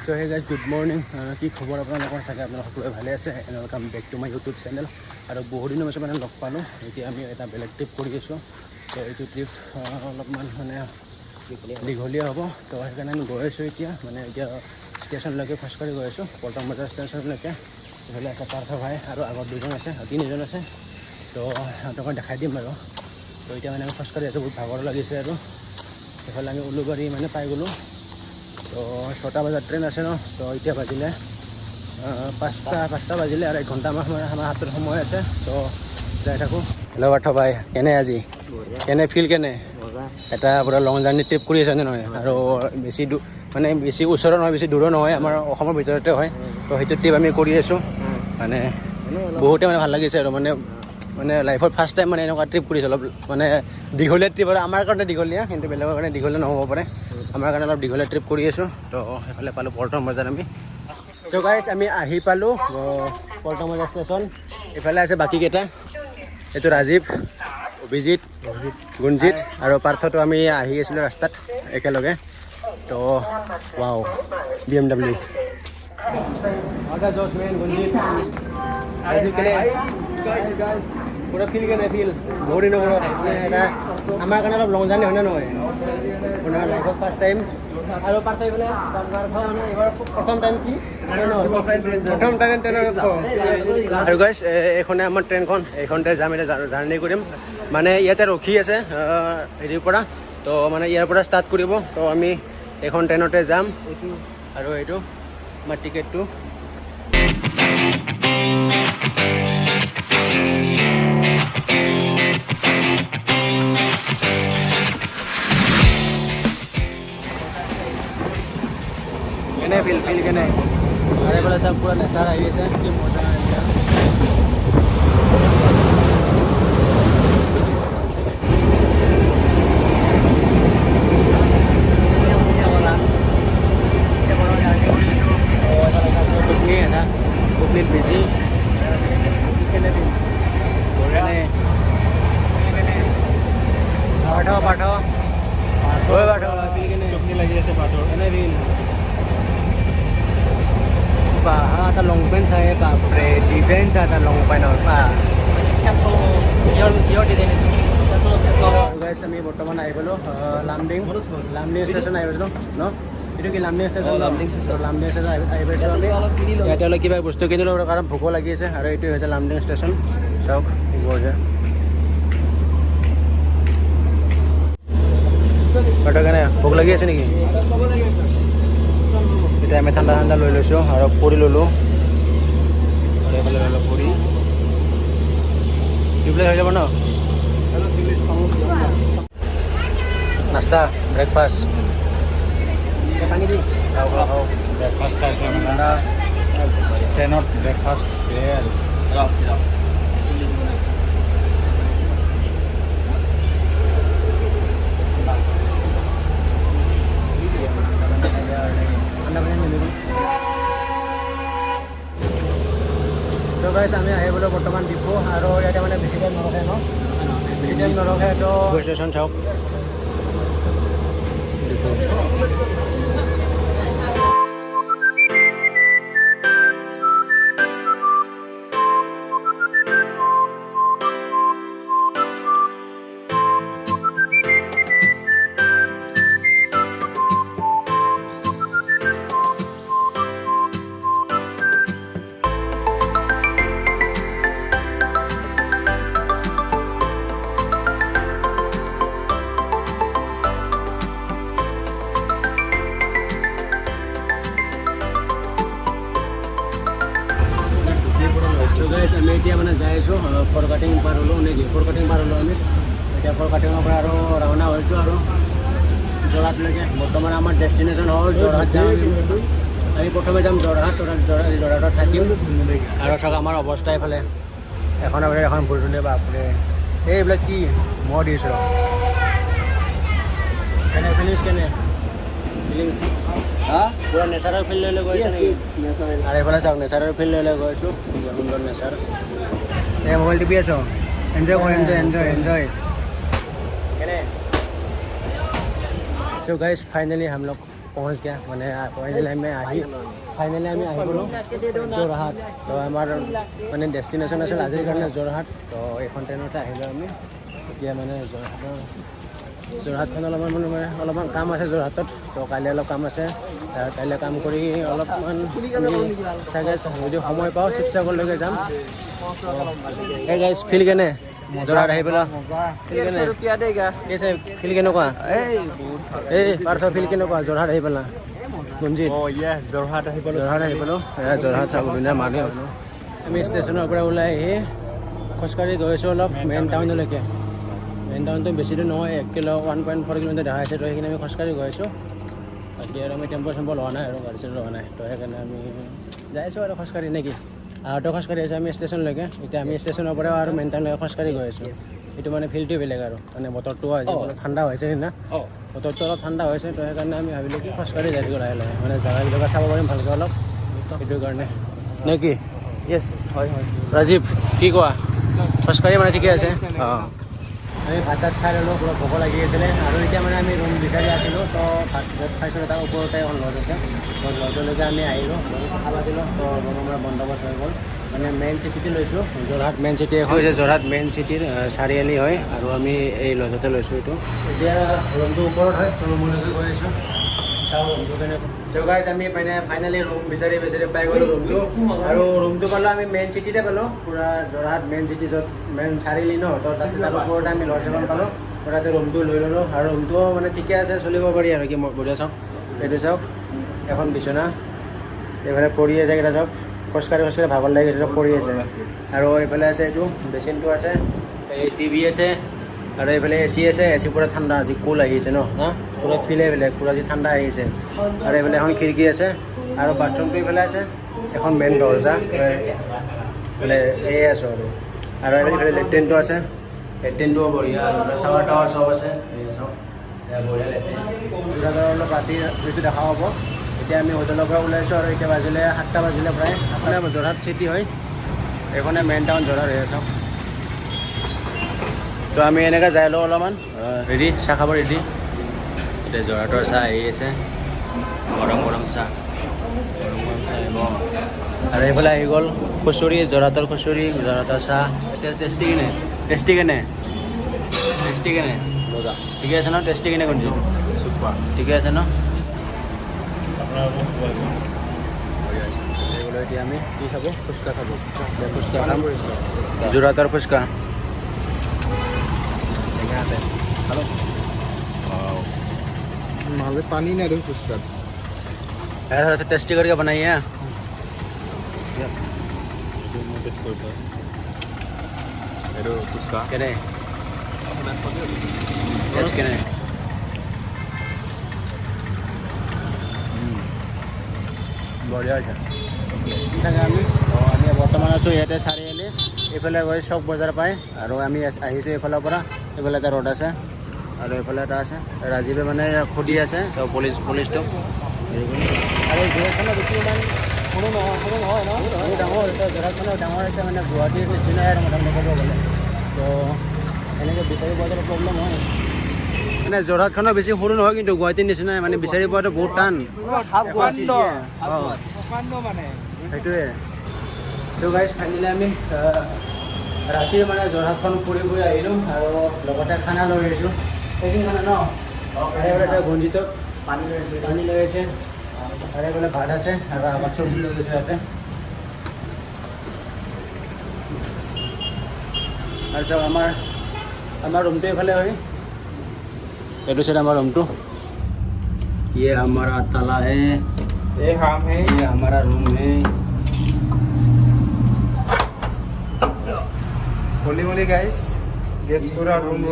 So hey guys, good morning. কি খবৰ আপোনালোকৰ চাগে আপোনালোক সকলোৱে ভালে আছে and welcome back to my YouTube channel আৰু বহু দিনৰ পিছত মানে লগ পালোঁ এতিয়া আমি এটা বেলেগ ট্ৰিপ কৰি আছোঁ তো এইটো ট্ৰিপ অলপমান মানে দীঘলীয়া হ'ব তো সেইকাৰণে আমি গৈ আছোঁ এতিয়া মানে এতিয়া ষ্টেচনলৈকে খোজকাঢ়ি গৈ আছোঁ পল্টন বজাৰ ষ্টেচনলৈকে এইফালে আছে পাৰ্থ ভাই আৰু আগত দুজন আছে তিনিজন আছে তো সিহঁতক দেখাই দিম আৰু তো এতিয়া মানে আমি খোজকাঢ়ি আছোঁ বহুত ভাগৰ লাগিছে আৰু এইফালে আমি উলুবাৰী মানে পাই গ'লোঁ তো 6টা বজাত ট্ৰেইন আছে ন তো এতিয়া বাজিলে 5টা বাজিলে আৰু 1 ঘণ্টা আমাৰ হাতত সময় আছে তো যাই থাকোঁ হেল্ল' পাৰ্থ ভাই কেনে আজি কেনে ফিল কেনে এটা পুৰা লং জাৰ্ণি ট্ৰিপ কৰি আছে নহয় আৰু বেছি মানে বেছি ওচৰৰ নহয় বেছি দূৰো নহয় আমাৰ অসমৰ ভিতৰতে হয় তো সেইটো ট্ৰিপ আমি কৰি আছোঁ মানে বহুতে মানে ভাল লাগিছে আৰু মানে লাইফত ফাৰ্ষ্ট টাইম মানে এনেকুৱা ট্ৰিপ কৰিছোঁ অলপ মানে দীঘলীয়া ট্ৰিপ আৰু আমাৰ কাৰণে দীঘলীয়া কিন্তু বেলেগৰ কাৰণে দীঘলীয়া নহ'ব পাৰে আমাৰ কাৰণে অলপ দীঘলীয়া ট্ৰিপ কৰি আছোঁ তো সেইফালে পালোঁ পল্টন বজাৰ আমি চ' গাইজ আমি আহি পালোঁ পল্টন বজাৰ ষ্টেচন এইফালে আছে বাকীকেইটা এইটো ৰাজীৱ অভিজিত গুণজিত আৰু পাৰ্থটো আমি আহি আছিলোঁ ৰাস্তাত একেলগে তো ৱাও BMW পুৰা ফিল কেনে ফিল বহুত দিনৰ মূৰত এটা আমাৰ কাৰণে অলপ লং জাৰ্ণি হয় নে নহয় আপোনাৰ লাইফত ফাৰ্ষ্ট টাইম আৰু পাৰ্থ এইফালে মানে এইবাৰ প্ৰথম টাইম কি প্ৰথম টাইম ট্ৰেইনত আৰু গাইজ এইখনে আমাৰ ট্ৰেইনখন এইখনতে যাম এতিয়া জাৰ্ণি কৰিম মানে ইয়াতে ৰখি আছে হেৰিৰ পৰা তো মানে ইয়াৰ পৰা ষ্টাৰ্ট কৰিব তো আমি এইখন ট্ৰেইনতে যাম আৰু এইটো আমাৰ টিকেটটো কেনে ফিল কেনে আৰু এইফালে চব পুৰা নেচাৰ আহি আছে কি মজা কুকনিত বেছি কেনে ফিল পাৰ্থ লাগি আছে পাৰ্থৰ কেনে ফিল आता लॉन्ग पेंट आहे बापरे डिझाईन्स आता लॉन्ग पेंटवर গাইজ আমি বৰ্তমান আহি পালোঁ লামডিং ষ্টেচন আহি পাইছিলোঁ ন এইটো কি লামডিং ষ্টেচন লামডিং ষ্টেচন আহি পাইছোঁ আমি ইয়াতে অলপ কিবা বস্তু কিনিলোঁ কাৰণ ভোকো লাগি আছে আৰু এইটোৱে হৈছে লামডিং ষ্টেচন চাওক বঢ়িয়া কেনে ভোক লাগি আছে নেকি এতিয়া আমি ঠাণ্ডা লৈ লৈছোঁ আৰু পুৰি ল'লোঁ আৰু এইফালে লৈ লওঁ পুৰি টিউবলেট হৈ যাব ন নাস্তা ব্ৰেকফাষ্ট পানী দি ব্ৰেকফাষ্ট খাইছোঁ আমি ঠাণ্ডা ট্ৰেইনত ব্ৰেকফাষ্ট তো গাইজ আমি আহিবলৈ বৰ্তমান ডিপু আৰু ইয়াতে মানে বেছি টাইম নৰখে ন বেছি টাইম নৰখে তো ষ্টেচন চাওক আমি এতিয়া মানে যাই আছোঁ ফৰকাটিং পাৰ হ'লোঁ নেকি ফৰকাটিং পাৰ হ'লোঁ আমি এতিয়া ফৰকাটিঙৰ পৰা আৰু ৰাওনা হৈছোঁ আৰু যোৰহাটলৈকে বৰ্তমান আমাৰ ডেষ্টিনেশ্যন হ'ল যোৰহাট যাম আমি প্ৰথমে যাম যোৰহাটত থাকিম আৰু চাওক আমাৰ অৱস্থা এইফালে এখন ভুলটুলি বাপৰে এইবিলাক কি মই দিছোঁ কেনে ফিলিংছ ফিলিংছ পুৰা নেচাৰৰ ফিল্ড লৈ গৈছে নেকি আৰু এইফালে চাওক নেচাৰৰ ফিল্ড লৈ গৈছোঁ সুন্দৰ নেচাৰ এই মোবাইল টিপি আছোঁ এনজয় কৰোঁ এনজয় কেনে सो गाइस फाइनली हम लोग पहुँच गया मैंने फाइनली আমি আহি গ'লোঁ যোৰহাট তো আমাৰ মানে ডেষ্টিনেশ্যন আছিল আজিৰ কাৰণে যোৰহাট তো এইখন ট্ৰেইনতে আহিলোঁ আমি এতিয়া মানে যোৰহাটখন অলপমান কাম আছে যোৰহাটত তো কাইলৈ অলপ কাম আছে কাইলৈ কাম কৰি অলপমান চাগে যদি সময় পাওঁ শিৱসাগৰলৈকে যাম এই গাইজ ফিল কেনে যোৰহাট আহি পেলাই ফিল কেনেকুৱা এই পাৰ্থ ফিল কেনেকুৱা যোৰহাট আহি পেলাই গুঞ্জিত যোৰহাট আহি পেলোঁ যোৰহাট চাব ধুনীয়া মানুহ আমি ষ্টেচনৰ পৰা ওলাই আহি খোজকাঢ়ি গৈ আছোঁ অলপ মেইন টাউনলৈকে মেইন টাউনটো বেছি দূৰ নহয় 1.4 কিলোমিটাৰ দেখা আছে তো সেইখিনি আমি খোজকাঢ়ি গৈ আছোঁ বাকী আৰু আমি টেম্পো চেম্পো লোৱা নাই আৰু গাড়ী চাড়ী লোৱা নাই তো সেইকাৰণে আমি যাই আছোঁ আৰু খোজকাঢ়ি নেকি আহোঁতে খোজকাঢ়ি আছোঁ আমি ষ্টেচনলৈকে এতিয়া আমি ষ্টেচনৰ পৰাও আৰু মেইন টাউনলৈকে খোজকাঢ়ি গৈ আছোঁ এইটো মানে ফিল্ডটো বেলেগ আৰু মানে বতৰটো আজি অলপ ঠাণ্ডা হৈছে না বতৰটো অলপ ঠাণ্ডা হৈছে তো সেইকাৰণে আমি ভাবিলোঁ কি খোজকাঢ়ি যাই থাকিব লাহে লাহে মানে জেগাবিলাক চাব পাৰিম ভালকৈ অলপ সেইটো কাৰণে নে কি য়েছ হয় ৰাজীৱ কি কোৱা খোজকাঢ়ি মানে ঠিকে আছে অঁ আমি ভাত চাত খাই ল'লোঁ পুৰা ভোক লাগি আছিলে আৰু এতিয়া মানে আমি ৰুম বিচাৰি আছিলোঁ তো ভাত খাইছিলোঁ তাৰ ওপৰতে এখন লজ আছে লজলৈকে আমি আহিলোঁ কথা পাতিলোঁ তো ৰুমৰ বন্দোবস্ত হৈ গ'ল মানে মেইন চিটিতে লৈছোঁ যোৰহাট মেইন চিটি এখন হৈছে যোৰহাট মেইন চিটিৰ চাৰিআলি হয় আৰু আমি এই লজতে লৈছোঁ এইটো এতিয়া ৰুমটো ওপৰত হয় ৰুমলৈকে গৈ আছোঁ চাওঁ ৰুমটো কেনেকৈ গাইজ আমি মানে ফাইনেলি ৰুম বিচাৰি পাই গ'লোঁ ৰুমটো আৰু ৰুমটো পালোঁ আমি মেইন চিটিতে পালোঁ পূৰা যোৰহাট মেইন চিটি য'ত মেইন চাৰিআলি ন তো তাতে তাৰ ওপৰতে আমি লজ এখন পালোঁ তাতে ৰুমটো লৈ ল'লোঁ আৰু ৰুমটোও মানে ঠিকে আছে চলিব পাৰি আৰু কি বঢ়িয়া চাওক এইটো চাওক এখন বিচনা এইফালে পৰি আছে কেইটা চাওক খোজকাঢ়ি ভাগৰ লাগি গৈছে চব পৰি আছে আৰু এইফালে আছে এইটো বেচিনটো আছে এই টিভি আছে আৰু এইফালে এ চি আছে এ চি পূৰা ঠাণ্ডা আজি কুল আহিছে ন পূৰা ফিলে বেলেগ পূৰা আজি ঠাণ্ডা আহিছে আৰু এইফালে এখন খিৰিকী আছে আৰু বাথৰুমটো এইফালে আছে এখন মেইন দৰ্জা মানে এয়ে আছোঁ আৰু এইফালে লেট্ৰিনটো আছে লেট্ৰিনটোও বঢ়িয়া আৰু চাৱাৰ টাৱাৰ চব আছে এই চাওক বঢ়িয়া লেট্ৰিন অলপ ৰাতি যিটো দেখা হ'ব এতিয়া আমি হোটেলৰ পৰা ওলাইছোঁ আৰু এতিয়া বাজিলে 7টা বাজিলে প্ৰায় আপোনাৰ যোৰহাট চিটি হয় এইখনে মেইন টাউন যোৰহাট হৈ চাওক তো আমি এনেকৈ যাই লওঁ অলপমান ৰেডি চাহ খাব ৰেডি এতিয়া যোৰহাটৰ চাহ আহি আছে গৰম চাহ আহিব আৰু এইফালে আহি গ'ল কচুৰি যোৰহাটৰ কচুৰি যোৰহাটৰ চাহ টেষ্টি কেনে মজা ঠিকে আছে ন টেষ্টি কেনে কৰিছে ঠিকে আছে ন এতিয়া আমি কি খাব ফুচকা খাব ফুচকা খাম যোৰহাটৰ ফুচকা हेलो मालूम पानी नहीं रही कुछ कर थोड़ा सा टेस्टी करके बनाइए बढ़िया আমি বৰ্তমান আছোঁ ইয়াতে চাৰিআলি এইফালে গৈ চক বজাৰ পায় আৰু আমি আহিছোঁ এইফালৰ পৰা এইফালে এটা ৰোড আছে আৰু এইফালে এটা আছে ৰাজীৱে মানে সুধি আছে তো পুলিচটোক আৰু যোৰহাটখনৰ বেছি ইমান সৰু নহয় ন বহুত ডাঙৰ যোৰহাটখনৰ ডাঙৰ হৈছে মানে গুৱাহাটীৰ নিচিনাই আৰু মোটামুটি ক'ব গ'লে তো এনেকৈ বিচাৰি পোৱাটো প্ৰব্লেম হয় মানে যোৰহাটখনৰ বেছি সৰু নহয় কিন্তু গুৱাহাটীৰ নিচিনাই মানে বিচাৰি পোৱাটো বহুত টান সেইটোৱে চ' গাইজ ফাইনেলি আমি ৰাতি মানে যোৰহাটখন ফুৰি আহিলোঁ আৰু লগতে খানা লৈ আহিছোঁ সেইখিনি মানে ন আছে গঞ্জিতত পানী লৈ আহিছে আৰু এইফালে ভাত আছে আৰু আমাৰ চব্জি লৈ গৈছে ইয়াতে আৰু চব আমাৰ ৰুমটো এইফালে হয় এইটো চাইড আমাৰ ৰুমটো ये हमारा ताला है ये हम है ये हमारा रूम है होली गाइस गेस्ट पूरा रूम